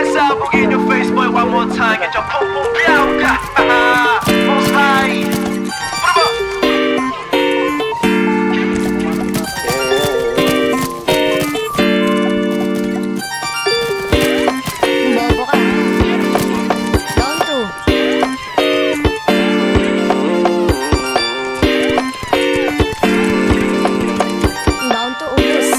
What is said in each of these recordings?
pasabog in your face, boy, one more time. Get your pum pum biauka. Most high. Bobo ka. Down to. Down to ubus.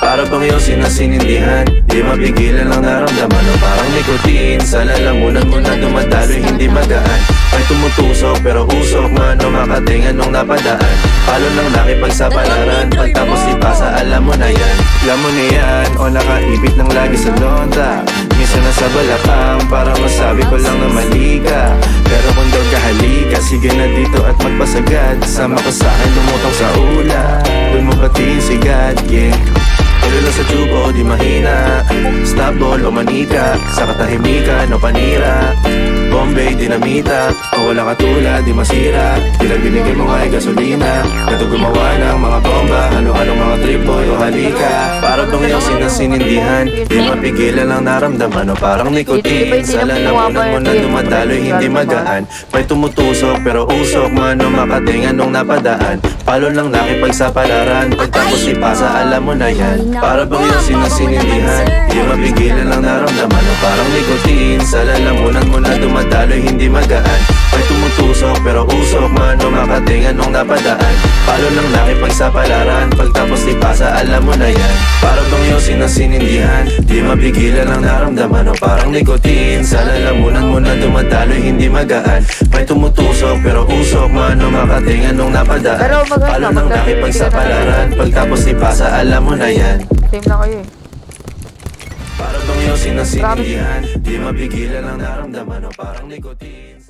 Para bang iyong sinasinindihan, di mapigilan ang naramdaman o parang nikotin. Sa lalamunan mo na dumadaloy, hindi magaan. May tumutusok pero usok man o makatingan nung napadaan. Palo ng nakipagsapalaran, pagtapos ipasa alam mo na yan. Alam mo na yan o nakaibit ng lagi sa lonta. Minsan nasa balakang para masabi ko lang na mali ka. Pero kung daw kahalika, sige na dito at magpasagad. Sama ka sa akin, lumutang sa ula. Doon mo patiin sigat, yeah. Tuloy lang sa tubo, di mahina. Snapball o manika, sa katahimikan o panira. Bombay, dinamita, o wala katulad, di masira. Tila binigay mo nga ay gasolina. Kato gumawa ng mga bomba, halo-halong mga trip boy o halika. Para bang iyong sinasinindihan, di mapigilan ang naramdaman o parang nikotin. Sa lalamunan mo na dumadaloy, hindi magaan. May tumutusok pero usok man o makatingan nung napadaan. Palo lang nakipagsapalaran, pagtapos ipasa alam mo na yan. Para bang iyong sinasinindihan, di mapigilan ang naramdaman o parang nikotin. Sa lalamunan mo na dumadaloy, hindi magaan. May tumutusok pero usok man o makatingan nung napadaan. Palo lang nakipagsapalaran, pagtapos ipasa alam mo na yan. Para bang iyong sinasinindihan, di mapigilan ang naramdaman o parang nikotin. Sa lalamunan mo na dumadaloy, hindi magaan. May tumutusok pero usok man o makatingan nung napadaan. Palo lang nakipagsapalaran, pagtapos ipasa alam mo na yan. Same na kayo eh. Para bang iyong sinasinindihan, di mapigilan ang naramdaman o parang nikotin.